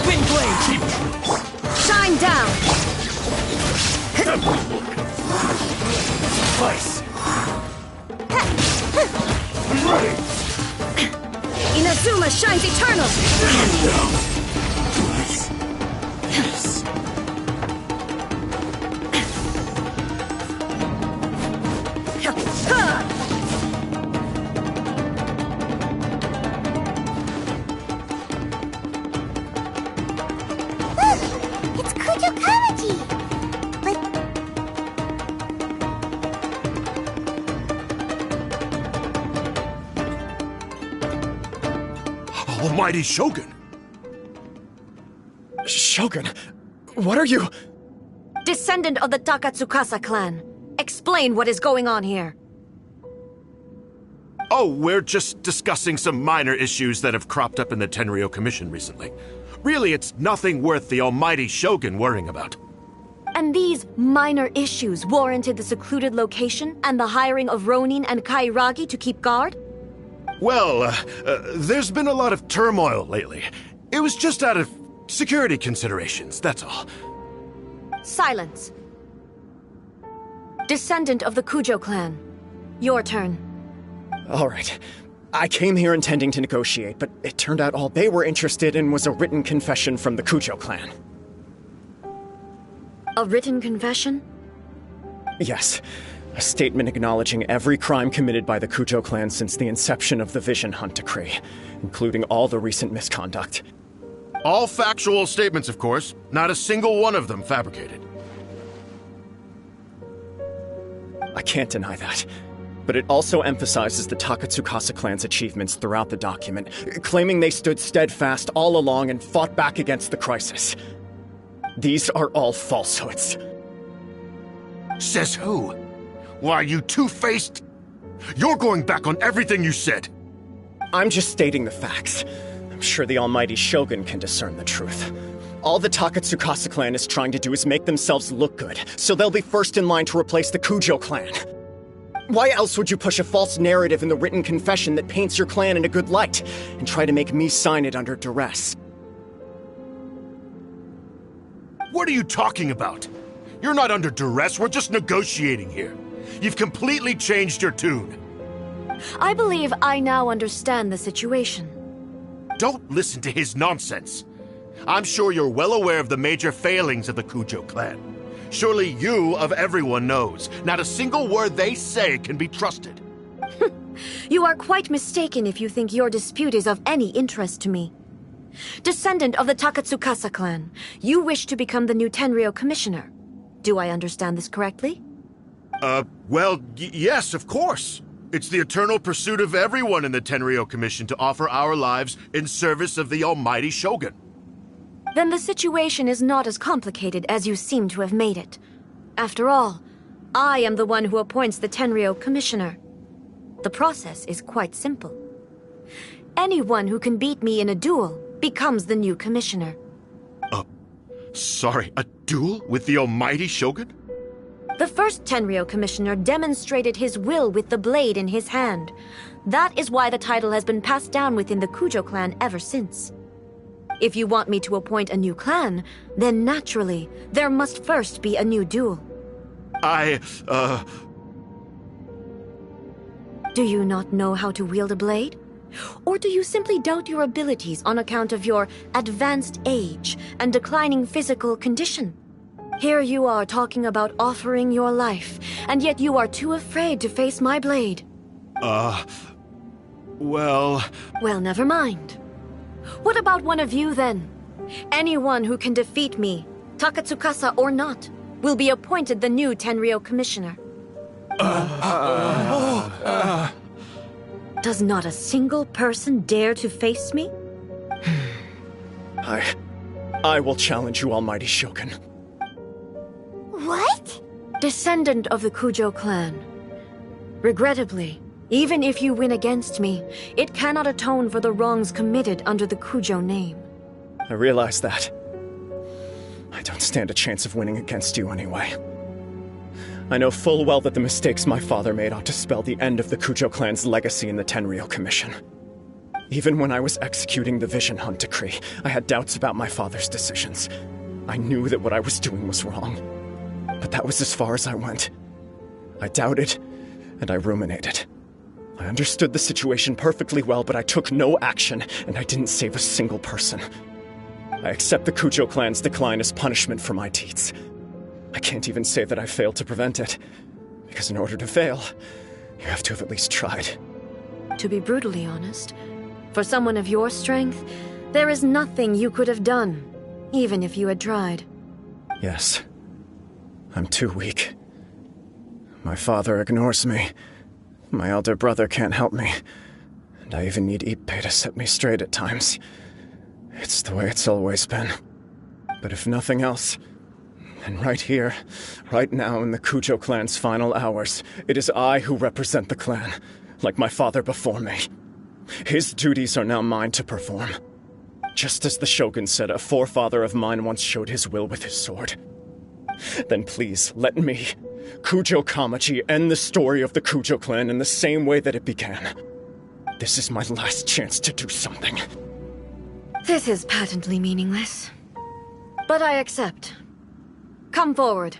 Wind blade! Shine down! Slice! I'm ready! Inazuma shines eternal! It's Kujokawaji! But Almighty Shogun! Shogun, what are you? Descendant of the Takatsukasa clan. Explain what is going on here. Oh, we're just discussing some minor issues that have cropped up in the Tenryo Commission recently. Really, it's nothing worth the almighty Shogun worrying about. And these minor issues warranted the secluded location and the hiring of Ronin and Kairagi to keep guard? Well, there's been a lot of turmoil lately. It was just out of security considerations, that's all. Silence. Descendant of the Kujo clan. Your turn. All right. I came here intending to negotiate, but it turned out all they were interested in was a written confession from the Kujo clan. A written confession? Yes. A statement acknowledging every crime committed by the Kujo clan since the inception of the Vision Hunt Decree, including all the recent misconduct. All factual statements, of course. Not a single one of them fabricated. I can't deny that. But it also emphasizes the Takatsukasa clan's achievements throughout the document, claiming they stood steadfast all along and fought back against the crisis. These are all falsehoods. Says who? Why, you two-faced? You're going back on everything you said. I'm just stating the facts. I'm sure the almighty Shogun can discern the truth. All the Takatsukasa clan is trying to do is make themselves look good, so they'll be first in line to replace the Kujo clan. Why else would you push a false narrative in the written confession that paints your clan in a good light, and try to make me sign it under duress? What are you talking about? You're not under duress, we're just negotiating here. You've completely changed your tune. I believe I now understand the situation. Don't listen to his nonsense. I'm sure you're well aware of the major failings of the Kujo clan. Surely you, of everyone, knows. Not a single word they say can be trusted. You are quite mistaken if you think your dispute is of any interest to me. Descendant of the Takatsukasa clan, you wish to become the new Tenryo commissioner. Do I understand this correctly? Well, yes, of course. It's the eternal pursuit of everyone in the Tenryo Commission to offer our lives in service of the almighty Shogun. Then the situation is not as complicated as you seem to have made it. After all, I am the one who appoints the Tenryo commissioner. The process is quite simple. Anyone who can beat me in a duel becomes the new commissioner. Sorry, a duel with the almighty Shogun? The first Tenryo commissioner demonstrated his will with the blade in his hand. That is why the title has been passed down within the Kujo clan ever since. If you want me to appoint a new clan, then naturally, there must first be a new duel. Do you not know how to wield a blade? Or do you simply doubt your abilities on account of your advanced age and declining physical condition? Here you are talking about offering your life, and yet you are too afraid to face my blade. Well, never mind. What about one of you, then? Anyone who can defeat me, Takatsukasa or not, will be appointed the new Tenryo commissioner. Does not a single person dare to face me? I will challenge you, almighty Shogun. what? Descendant of the Kujo clan. Regrettably, Even if you win against me, it cannot atone for the wrongs committed under the Kujo name. I realize that. I don't stand a chance of winning against you anyway. I know full well that the mistakes my father made ought to spell the end of the Kujo clan's legacy in the Tenryou Commission. Even when I was executing the Vision Hunt decree, I had doubts about my father's decisions. I knew that what I was doing was wrong. But that was as far as I went. I doubted, and I ruminated. I understood the situation perfectly well, but I took no action, and I didn't save a single person. I accept the Kujo clan's decline as punishment for my deeds. I can't even say that I failed to prevent it, because in order to fail, you have to have at least tried. To be brutally honest, for someone of your strength, there is nothing you could have done, even if you had tried. Yes. I'm too weak. My father ignores me. My elder brother can't help me. And I even need Ippei to set me straight at times. It's the way it's always been. But if nothing else, then right here, right now in the Kujo clan's final hours, it is I who represent the clan, like my father before me. His duties are now mine to perform. Just as the Shogun said, a forefather of mine once showed his will with his sword. Then please, let me, Kujo Kamaji, end the story of the Kujo clan in the same way that it began. This is my last chance to do something. This is patently meaningless. But I accept. Come forward.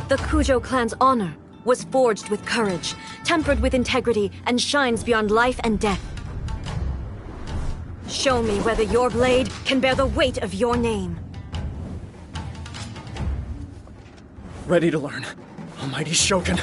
The Kujo clan's honor was forged with courage, tempered with integrity, and shines beyond life and death. Show me whether your blade can bear the weight of your name. Ready to learn, Almighty Shogun.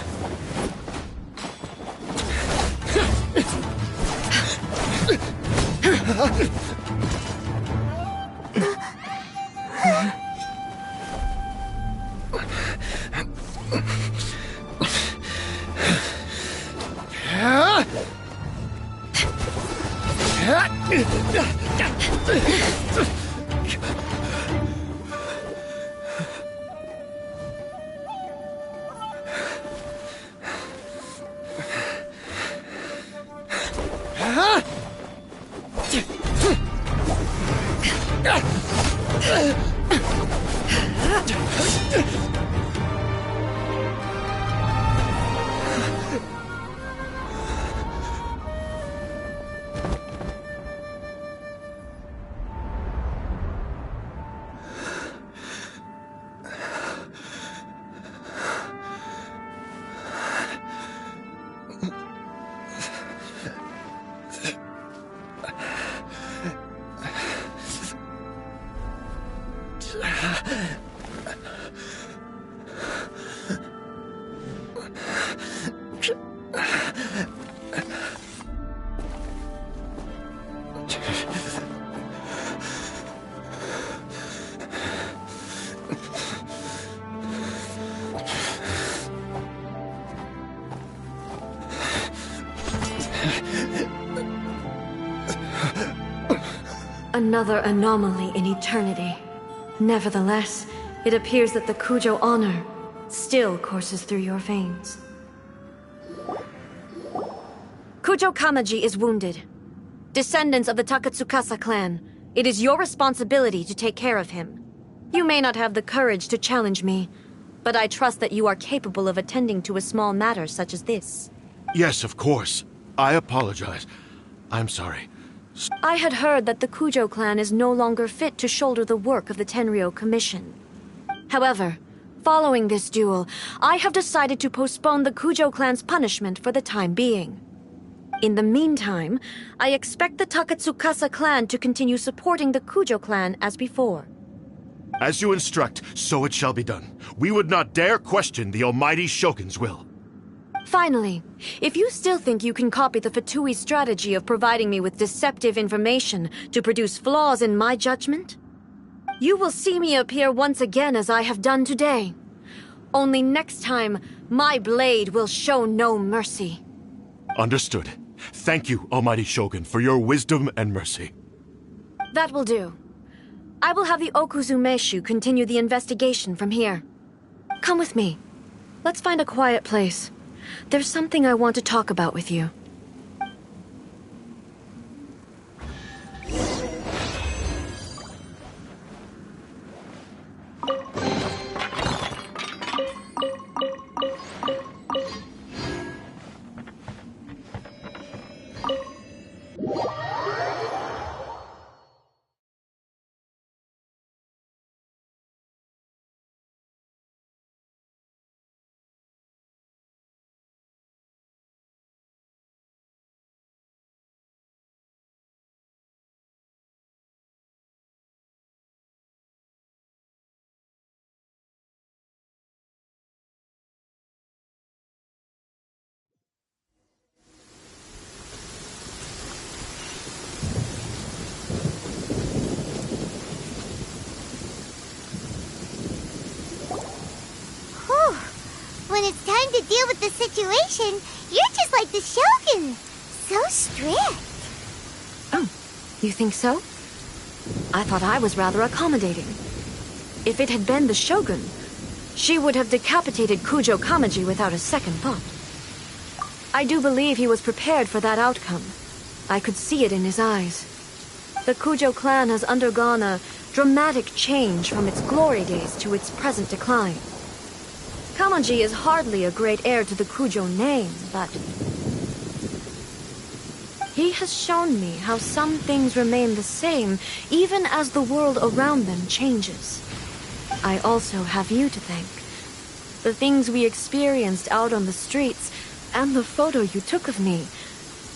Another anomaly in eternity. Nevertheless, it appears that the Kujo honor still courses through your veins. Kujo Kamaji is wounded. Descendants of the Takatsukasa clan, it is your responsibility to take care of him. You may not have the courage to challenge me, but I trust that you are capable of attending to a small matter such as this. Yes, of course. I apologize. I'm sorry. I had heard that the Kujo clan is no longer fit to shoulder the work of the Tenryou Commission. However, following this duel, I have decided to postpone the Kujo clan's punishment for the time being. In the meantime, I expect the Takatsukasa clan to continue supporting the Kujo clan as before. As you instruct, so it shall be done. We would not dare question the Almighty Shogun's will. Finally, if you still think you can copy the Fatui strategy of providing me with deceptive information to produce flaws in my judgment, you will see me appear once again as I have done today. Only next time, my blade will show no mercy. Understood. Thank you, Almighty Shogun, for your wisdom and mercy. That will do. I will have the Okuzumeshu continue the investigation from here. Come with me. Let's find a quiet place. There's something I want to talk about with you. When it's time to deal with the situation, you're just like the Shogun. So strict. Oh, you think so? I thought I was rather accommodating. If it had been the Shogun, she would have decapitated Kujo Kamaji without a second thought. I do believe he was prepared for that outcome. I could see it in his eyes. The Kujo clan has undergone a dramatic change from its glory days to its present decline. Kamaji is hardly a great heir to the Kujo name, but he has shown me how some things remain the same even as the world around them changes. I also have you to thank. The things we experienced out on the streets and the photo you took of me,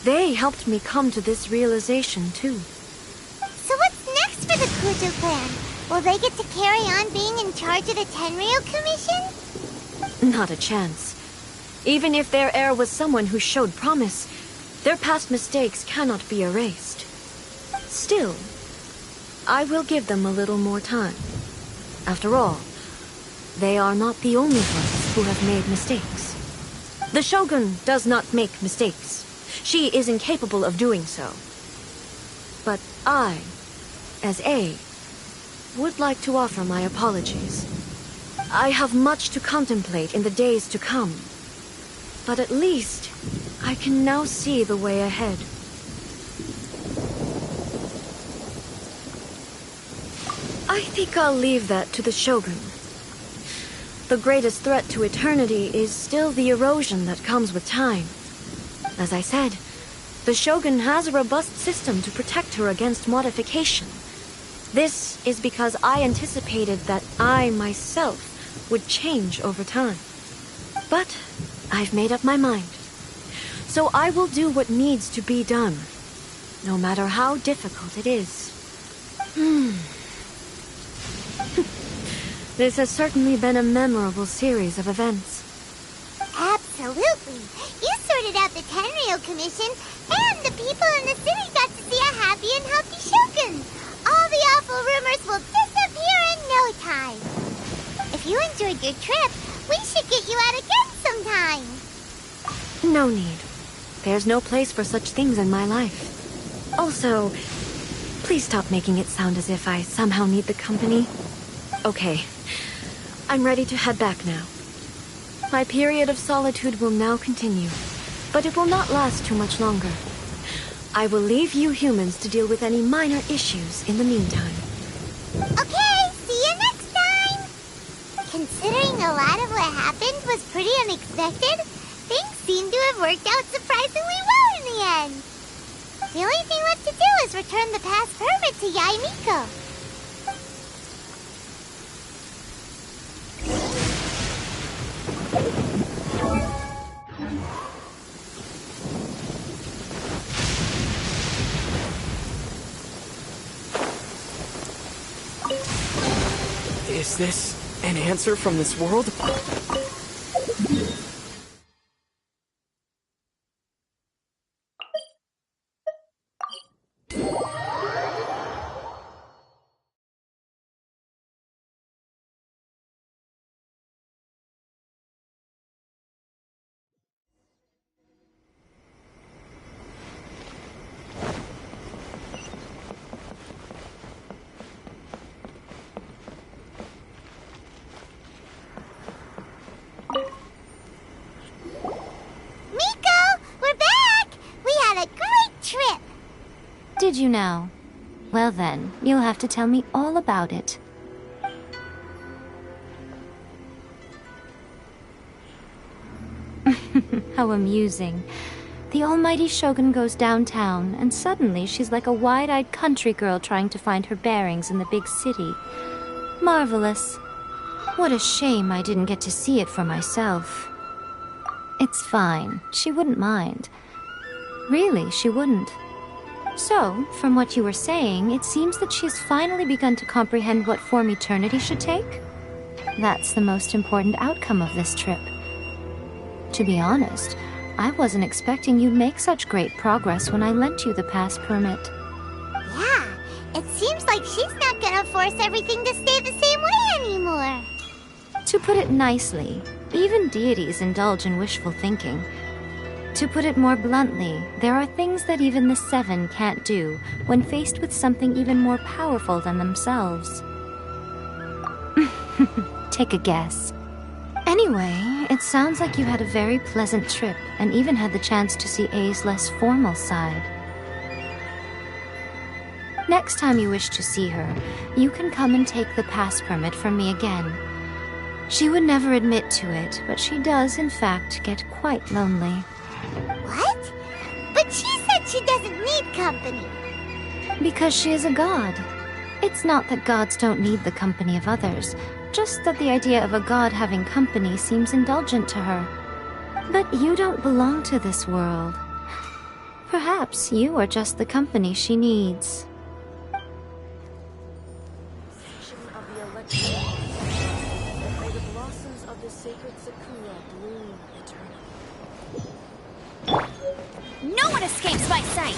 they helped me come to this realization too. So what's next for the Kujo clan? Will they get to carry on being in charge of the Tenryo Commission? Not a chance. Even if their heir was someone who showed promise, their past mistakes cannot be erased. Still, I will give them a little more time. After all, they are not the only ones who have made mistakes. The Shogun does not make mistakes. She is incapable of doing so. But I, as A, would like to offer my apologies. I have much to contemplate in the days to come. But at least, I can now see the way ahead. I think I'll leave that to the Shogun. The greatest threat to eternity is still the erosion that comes with time. As I said, the Shogun has a robust system to protect her against modification. This is because I anticipated that I myself would change over time. But I've made up my mind. So I will do what needs to be done, no matter how difficult it is. This has certainly been a memorable series of events. Absolutely. You sorted out the Tenryo Commission, and the people in the city got to see a happy and healthy Shogun. All the awful rumors will disappear in no time. If you enjoyed your trip, we should get you out again sometime. No need. There's no place for such things in my life. Also, please stop making it sound as if I somehow need the company. Okay, I'm ready to head back now. My period of solitude will now continue, but it will not last too much longer. I will leave you humans to deal with any minor issues in the meantime. Okay, see you next time! Considering a lot of what happened was pretty unexpected, things seem to have worked out surprisingly well in the end. The only thing left to do is return the past permit to Yaimiko. Is this an answer from this world? did you now? Well then, you'll have to tell me all about it. How amusing. The almighty Shogun goes downtown, and suddenly she's like a wide-eyed country girl trying to find her bearings in the big city. Marvelous. What a shame I didn't get to see it for myself. It's fine. She wouldn't mind. Really, she wouldn't. So, from what you were saying, it seems that she's finally begun to comprehend what form eternity should take? That's the most important outcome of this trip. To be honest, I wasn't expecting you'd make such great progress when I lent you the pass permit. Yeah, it seems like she's not gonna force everything to stay the same way anymore. To put it nicely, even deities indulge in wishful thinking. To put it more bluntly, there are things that even the Seven can't do when faced with something even more powerful than themselves. Take a guess. Anyway, it sounds like you had a very pleasant trip and even had the chance to see A's less formal side. Next time you wish to see her, you can come and take the pass permit from me again. She would never admit to it, but she does, in fact, get quite lonely. What? But she said she doesn't need company. Because she is a god. It's not that gods don't need the company of others, just that the idea of a god having company seems indulgent to her. But you don't belong to this world. Perhaps you are just the company she needs. No one escapes my sight!